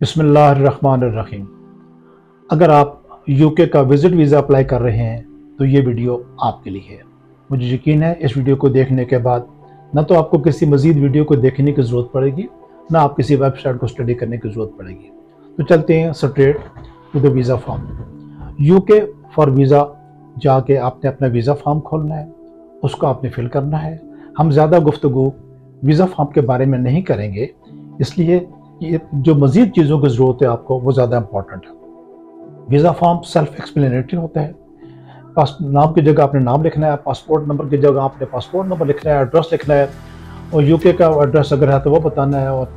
बिस्मिल्लाहिर्रहमानिर्रहीम। अगर आप यूके का विज़िट वीज़ा अप्लाई कर रहे हैं तो ये वीडियो आपके लिए है। मुझे यकीन है इस वीडियो को देखने के बाद न तो आपको किसी मज़ीद वीडियो को देखने की ज़रूरत पड़ेगी, ना आप किसी वेबसाइट को स्टडी करने की ज़रूरत पड़ेगी। तो चलते हैं straight to the visa form. UK for visa जाके आपने अपना वीज़ा फॉर्म खोलना है, उसको आपने फिल करना है। हम ज़्यादा गुफ्तगू वीज़ा फॉर्म के बारे में नहीं करेंगे, इसलिए ये जो मज़ीद चीज़ों की ज़रूरत है आपको वो ज़्यादा इंपॉर्टेंट है। वीज़ा फॉर्म सेल्फ एक्सप्लेनेटरी होता है। नाम की जगह आपने नाम लिखना है, पासपोर्ट नंबर की जगह आपने पासपोर्ट नंबर लिखना है, एड्रेस लिखना है और यूके का एड्रेस अगर है तो वो बताना है और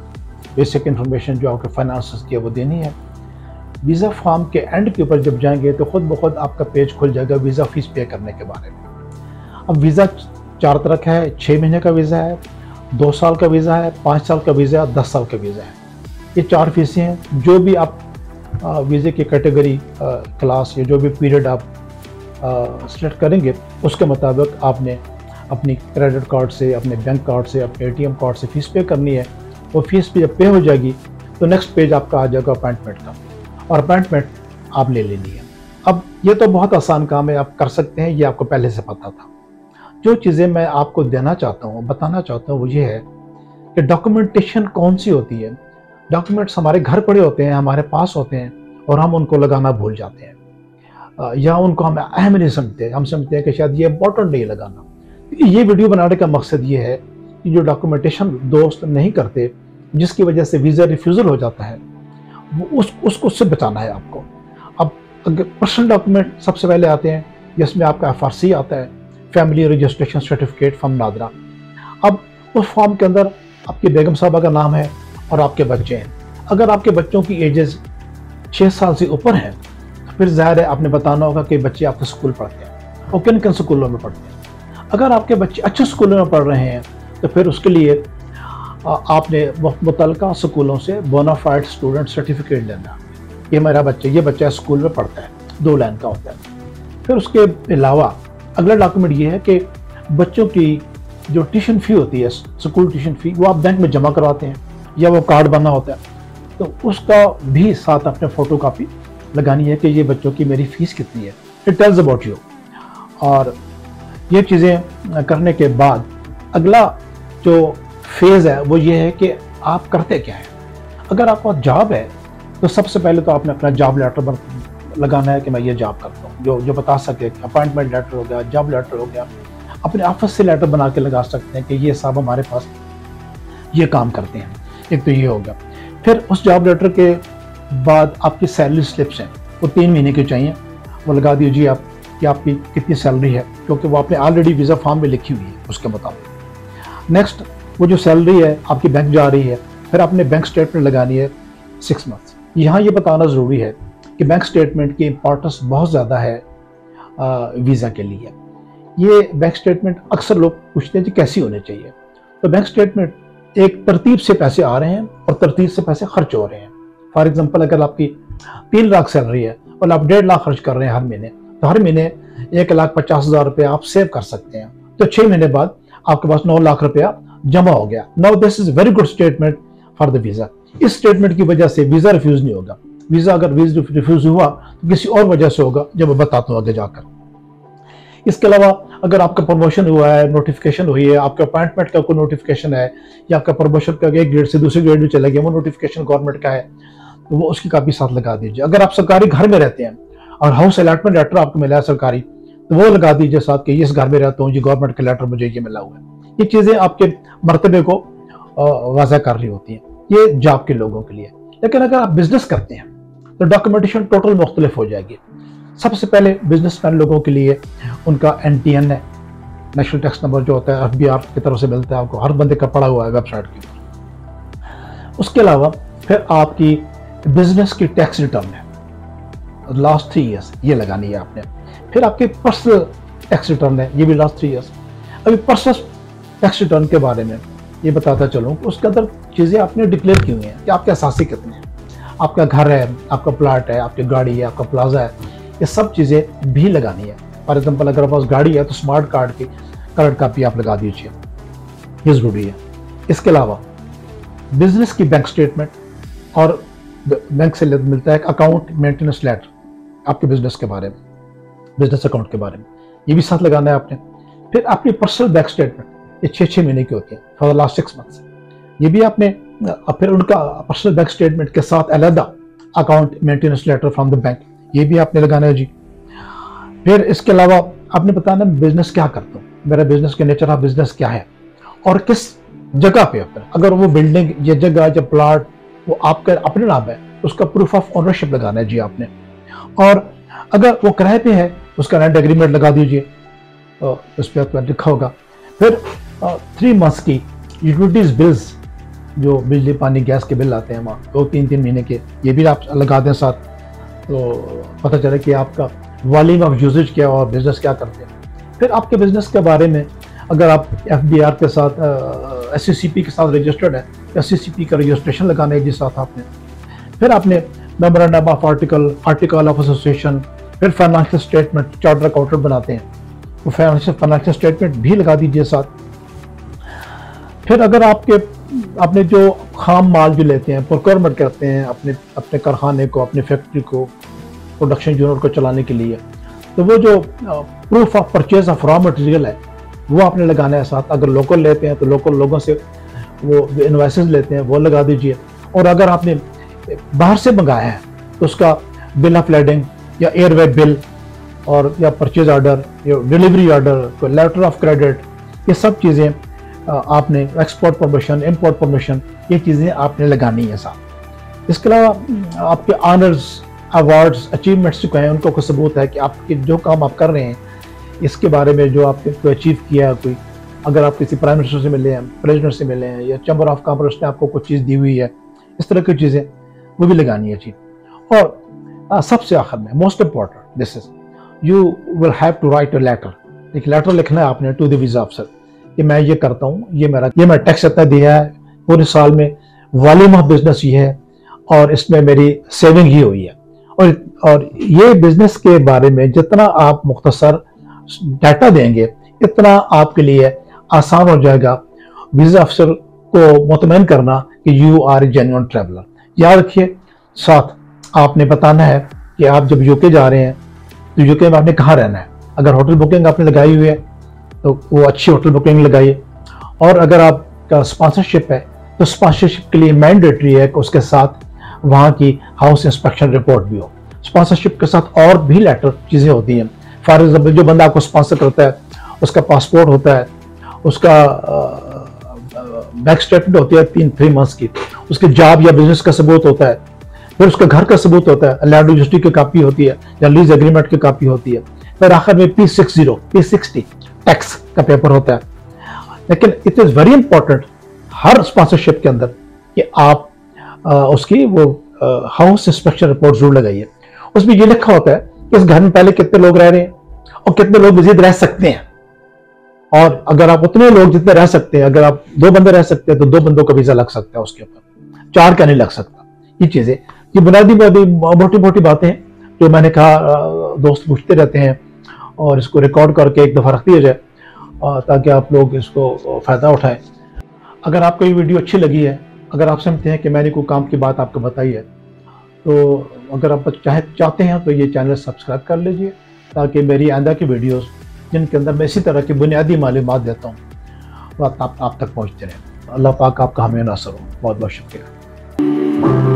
बेसिक इन्फॉर्मेशन जो आपके फाइनेंस की है वो देनी है। वीज़ा फॉर्म के एंड के ऊपर जब जाएंगे तो खुद ब खुद आपका पेज खुल जाएगा वीज़ा फीस पे करने के बारे में। अब वीज़ा 4 तरह का है, 6 महीने का वीज़ा है, 2 साल का वीज़ा है, 5 साल का वीज़ा है, 10 साल का वीज़ा है। ये 4 फीसें हैं। जो भी आप वीज़े की कैटेगरी, क्लास या जो भी पीरियड आप सेलेक्ट करेंगे उसके मुताबिक आपने अपनी क्रेडिट कार्ड से, अपने बैंक कार्ड से, अपने एटीएम कार्ड से फ़ीस पे करनी है। वो फीस भी जब पे हो जाएगी तो नेक्स्ट पेज आपका आ जाएगा अपॉइंटमेंट का, और अपॉइंटमेंट आप ले लेनी है। अब ये तो बहुत आसान काम है, आप कर सकते हैं, ये आपको पहले से पता था। जो चीज़ें मैं आपको देना चाहता हूँ, बताना चाहता हूँ, वो ये है कि डॉक्यूमेंटेशन कौन सी होती है। डॉक्यूमेंट्स हमारे घर पड़े होते हैं, हमारे पास होते हैं और हम उनको लगाना भूल जाते हैं या उनको हम अहम नहीं समझते। हम समझते हैं कि शायद ये इम्पोर्टेंट नहीं लगाना। ये वीडियो बनाने का मकसद ये है कि जो डॉक्यूमेंटेशन दोस्त नहीं करते, जिसकी वजह से वीज़ा रिफ्यूज़ल हो जाता है, वो उसको उससे बचाना है आपको। अब अगर पर्सनल डॉक्यूमेंट सबसे पहले आते हैं, जिसमें आपका FRC आता है, family registration certificate from NADRA. अब उस फॉर्म के अंदर आपकी बेगम साहबा का नाम है और आपके बच्चे हैं। अगर आपके बच्चों की एजेस 6 साल से ऊपर हैं तो फिर ज़ाहिर है आपने बताना होगा कि बच्चे आपके स्कूल पढ़ते हैं और किन किन स्कूलों में पढ़ते हैं। अगर आपके बच्चे अच्छे स्कूलों में पढ़ रहे हैं तो फिर उसके लिए आपने मुतल्लिका स्कूलों से बोनाफाइड स्टूडेंट सर्टिफिकेट लेना। ये मेरा बच्चा, ये बच्चा स्कूल में पढ़ता है, 2 लाइन का होता है। फिर उसके अलावा अगला डॉक्यूमेंट ये है कि बच्चों की जो ट्यूशन फ़ी होती है, स्कूल ट्यूशन फ़ी, वो आप बैंक में जमा करवाते हैं या वो कार्ड बना होता है, तो उसका भी साथ अपने फ़ोटो कापी लगानी है कि ये बच्चों की मेरी फ़ीस कितनी है। It tells about you. और ये चीज़ें करने के बाद अगला जो फेज़ है वो ये है कि आप करते क्या है। अगर आपका जॉब है तो सबसे पहले तो आपने अपना जॉब लेटर लगाना है कि मैं ये जॉब करता हूँ, जो बता सके। अपॉइंटमेंट लेटर हो गया, जॉब लेटर हो गया। अपने ऑफिस से लेटर बना के लगा सकते हैं कि ये साहब हमारे पास ये काम करते हैं। एक तो ये हो गया। फिर उस जॉब लेटर के बाद आपकी सैलरी स्लिप्स हैं, वो 3 महीने की चाहिए, वो लगा दीजिए आप कि आपकी कितनी सैलरी है, क्योंकि वो आपने ऑलरेडी वीज़ा फॉर्म में लिखी हुई है उसके मुताबिक। नेक्स्ट, वो जो सैलरी है आपकी बैंक जा रही है, फिर आपने बैंक स्टेटमेंट लगानी है 6 मंथ्स। यहाँ ये बताना ज़रूरी है कि बैंक स्टेटमेंट की इंपॉर्टेंस बहुत ज़्यादा है वीज़ा के लिए। ये बैंक स्टेटमेंट अक्सर लोग पूछते हैं कि कैसी होनी चाहिए। तो बैंक स्टेटमेंट एक तरतीब से पैसे आ रहे हैं और तरतीब से पैसे खर्च हो रहे हैं। फॉर एग्जांपल, अगर आपकी 3 लाख सैलरी है और आप 1.5 लाख खर्च कर रहे हैं हर महीने, तो हर महीने 1,50,000 रुपये आप सेव कर सकते हैं। तो 6 महीने बाद आपके पास 9 लाख रुपया जमा हो गया। Now this is very good statement for the visa. इस स्टेटमेंट की वजह से वीज़ा रिफ्यूज़ नहीं होगा। वीज़ा अगर रिफ्यूज़ हुआ तो किसी और वजह से होगा, जब मैं बताता हूँ आगे जाकर। इसके अलावा अगर आपका प्रमोशन हुआ है, नोटिफिकेशन हुई है, आपके अपॉइंटमेंट का कोई नोटिफिकेशन है, या आपका प्रमोशन का एक ग्रेड से दूसरे ग्रेड में चला गया, वो नोटिफिकेशन गवर्नमेंट का है, तो वो उसकी कापी साथ लगा दीजिए। अगर आप सरकारी घर में रहते हैं और हाउस अलॉटमेंट लेटर आपको मिला है सरकारी, तो वो लगा दीजिए साथ कि इस घर में रहता हूँ जी, गवर्नमेंट का लेटर मुझे ये मिला हुआ है। ये चीज़ें आपके मर्तबे को वाज़ह कर रही होती हैं। ये जॉब के लोगों के लिए। लेकिन अगर आप बिजनेस करते हैं तो डॉक्यूमेंटेशन टोटल मुख्तलिफ हो जाएगी। सबसे पहले बिजनेसमैन लोगों के लिए उनका NTN है, नेशनल टैक्स नंबर जो होता है, FBR की तरफ से मिलता है आपको, हर बंदे का पड़ा हुआ है वेबसाइट के ऊपर। उसके अलावा फिर आपकी बिजनेस की टैक्स रिटर्न है, लास्ट 3 ईयर्स, ये लगानी है आपने। फिर आपके पर्सनल टैक्स रिटर्न है, ये भी लास्ट 3 ईयर्स। अभी पर्सनल टैक्स रिटर्न के बारे में ये बताता चलूँ, उसके अंदर चीज़ें आपने डिक्लेयर की हुई हैं कि आपके असासी कितने हैं, आपका घर है, आपका प्लाट है, आपकी गाड़ी है, आपका प्लाजा है, ये सब चीज़ें भी लगानी है। फॉर एग्जाम्पल, अगर आपके पास गाड़ी है तो स्मार्ट कार्ड की कलर कापी आप लगा दीजिए, ये ज़रूरी है। इसके अलावा बिजनेस की बैंक स्टेटमेंट और बैंक से मिलता है एक अकाउंट मेंटेनेंस लेटर आपके बिजनेस के बारे में, बिजनेस अकाउंट के बारे में, ये भी साथ लगाना है आपने। फिर आपकी पर्सनल बैंक स्टेटमेंट, ये 6 महीने की होती है फॉर द लास्ट 6 मंथ्स, ये भी आपने, फिर उनका पर्सनल बैंक स्टेटमेंट के साथ अलहदा account maintenance letter from the bank, ये भी आपने लगाना है जी। फिर इसके अलावा आपने बताना बिजनेस क्या करता हूँ, मेरा बिजनेस का नेचर ऑफ बिजनेस क्या है और किस जगह पे होता है। अगर वो बिल्डिंग या जगह या प्लाट वो आपका अपने नाम है, उसका प्रूफ ऑफ ओनरशिप लगाना है जी आपने। और अगर वो किराए पे है, उसका रेंट एग्रीमेंट लगा दीजिए, उस पर आपका लिखा होगा। फिर 3 मंथ्स की यूटिलिटीज बिल्स, जो बिजली पानी गैस के बिल आते हैं वहाँ 2-3 महीने के, ये भी आप लगा दें साथ, तो पता चले कि आपका वॉल्यूम ऑफ यूजेज क्या और बिजनेस क्या करते हैं। फिर आपके बिजनेस के बारे में, अगर आप FBR के साथ SCCP के साथ रजिस्टर्ड है, SCCP का रजिस्ट्रेशन लगाना है जी साथ आपने। फिर आपने memorandum of article of association, फिर फाइनेंशियल स्टेटमेंट, चार्टर अकाउंटेंट बनाते हैं, वो फाइनेंशियल स्टेटमेंट भी लगा दीजिए साथ। फिर अगर आपने जो खाम माल जो लेते हैं, प्रोक्योरमेंट करते हैं अपने कारखाने को, अपनी फैक्ट्री को, प्रोडक्शन यूनिट को चलाने के लिए, तो वो जो proof of purchase of raw material है वो आपने लगाना है साथ। अगर लोकल लेते हैं तो लोकल लोगों से वो जो इन्वाइसेस लेते हैं वो लगा दीजिए। और अगर आपने बाहर से मंगाया है तो उसका बिल ऑफ लेडिंग या एयरवे बिल और या परचेज ऑर्डर या delivery order, letter of credit, ये सब चीज़ें आपने, एक्सपोर्ट परमिशन, इंपोर्ट परमिशन, ये चीज़ें आपने लगानी है साथ। इसके अलावा आपके ऑनर्स, अवार्ड्स, अचीवमेंट्स जो हैं उनको कोई सबूत है कि आपके जो काम आप कर रहे हैं इसके बारे में जो आपने कोई अचीव किया है, कोई अगर आप किसी प्राइम मिनिस्टर से मिले हैं, प्रेसिडेंट से मिले हैं, या चैम्बर ऑफ कॉमर्स ने आपको कोई चीज़ दी हुई है, इस तरह की चीज़ें वो भी लगानी है जी। और सबसे आखिर में most important this is, you will have to write a letter, एक लेटर लिखना है आपने टू द वीजा अफसर कि मैं ये करता हूँ, ये मैं टैक्स इतना दिया है पूरे साल में, वॉल्यूम ऑफ बिजनेस ये है और इसमें मेरी सेविंग ही हुई है। और ये बिजनेस के बारे में जितना आप मुख्तसर डाटा देंगे इतना आपके लिए आसान हो जाएगा वीजा अफसर को मुतमईन करना कि you are a genuine traveller. याद रखिए, साथ आपने बताना है कि आप जब यूके जा रहे हैं तो यूके में आपने कहाँ रहना है। अगर होटल बुकिंग आपने लगाई हुई है तो वो अच्छी होटल बुकिंग लगाइए। और अगर आपका स्पॉन्सरशिप है तो स्पॉन्सरशिप के लिए मैंडेटरी है कि उसके साथ वहाँ की हाउस इंस्पेक्शन रिपोर्ट भी हो। स्पॉन्सरशिप के साथ और भी लेटर चीज़ें होती हैं। फॉर एग्जाम्पल, जो बंदा आपको स्पॉन्सर करता है उसका पासपोर्ट होता है, उसका बैंक स्टेटमेंट होती है 3 मंथ्स की, उसके जॉब या बिजनेस का सबूत होता है, फिर उसका घर का सबूत होता है, लैंड रजिस्ट्री की कॉपी होती है या लीज एग्रीमेंट की कॉपी होती है, फिर आखिर में P60 टैक्स का पेपर होता है। लेकिन it is very important her sponsorship के अंदर कि आप उसकी वो हाउस इंस्पेक्शन रिपोर्ट जरूर लगाइए। उसमें ये लिखा होता है कि इस घर में पहले कितने लोग रह रहे हैं और कितने लोग मजीद रह सकते हैं। और अगर आप उतने लोग जितने रह सकते हैं, अगर आप 2 बंदे रह सकते हैं तो 2 बंदों का वीजा लग सकता है उसके ऊपर, 4 का नहीं लग सकता। ये चीजें, ये बुनियादी मोटी मोटी बातें हैं जो मैंने कहा, दोस्त पूछते रहते हैं और इसको रिकॉर्ड करके एक दफा रख दिया जाए ताकि आप लोग इसको फायदा उठाएं। अगर आपको ये वीडियो अच्छी लगी है, अगर आप समझते हैं कि मैंने कोई काम की बात आपको बताई है, तो अगर आप चाहते हैं तो ये चैनल सब्सक्राइब कर लीजिए ताकि मेरी आइंदा की वीडियोस जिनके अंदर मैं इसी तरह की बुनियादी मालूमात देता हूँ वो आप तक पहुँचते रहें। अल्लाह पाक आपका हमें नासर हो। बहुत बहुत शुक्रिया।